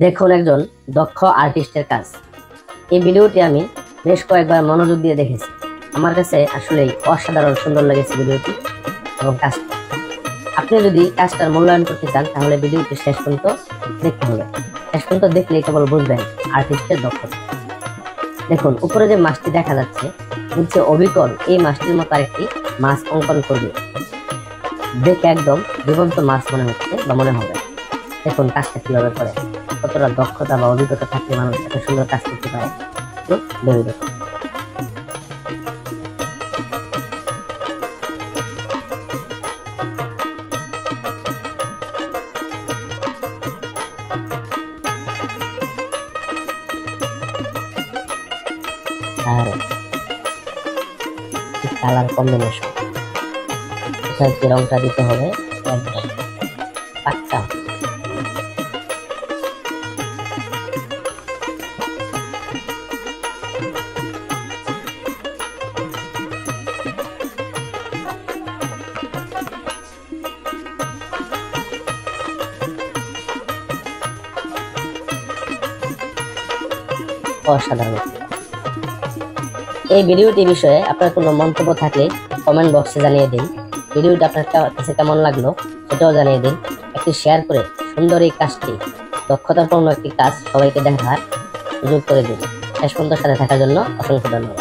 দেখুন একজন দক্ষ আর্টিস্টের কাজ। এই ভিডিওটি আমি বেশ কয়েকবার মনোযোগ দিয়ে দেখেছি। আমার কাছে আসলেই অসাধারণ সুন্দর লেগেছে ভিডিওটি এবং কাজটা। আপনি যদি কাজটার মূল্যায়ন করতে চান তাহলে ভিডিওটি শেষ পর্যন্ত দেখতে হবে। শেষ পর্যন্ত দেখলেই কেবল বুঝবেন আর্টিস্টের দক্ষতা। দেখুন উপরে যে মাছটি দেখা যাচ্ছে নিচে অবিকল এই মাছটির মতো আরেকটি মাছ অঙ্কন করবে। দেখে একদম জীবন্ত মাছ মনে হচ্ছে বা মনে হবে। দেখুন কাজটা কিভাবে করে, কতটা দক্ষতা বা অভিজ্ঞতা থাকলে মানুষ এত সুন্দর কাজ করতে পারে। তো ভেবে দেখুন। আর কালার কম্বিনেশন, যে রংটা দিতে হবে একদম পাক্কা। অসাধারণ। এই ভিডিওটি বিষয়ে আপনার কোনো মন্তব্য থাকলে কমেন্ট বক্সে জানিয়ে দিন। ভিডিওটি আপনার কাছে কেমন লাগলো সেটাও জানিয়ে দিন। একটি শেয়ার করে সুন্দর এই কাজটি, দক্ষতাপূর্ণ একটি কাজ সবাইকে দেখার সুযোগ করে দিন। শেষ পর্যন্ত সাথে থাকার জন্য অসংখ্য ধন্যবাদ।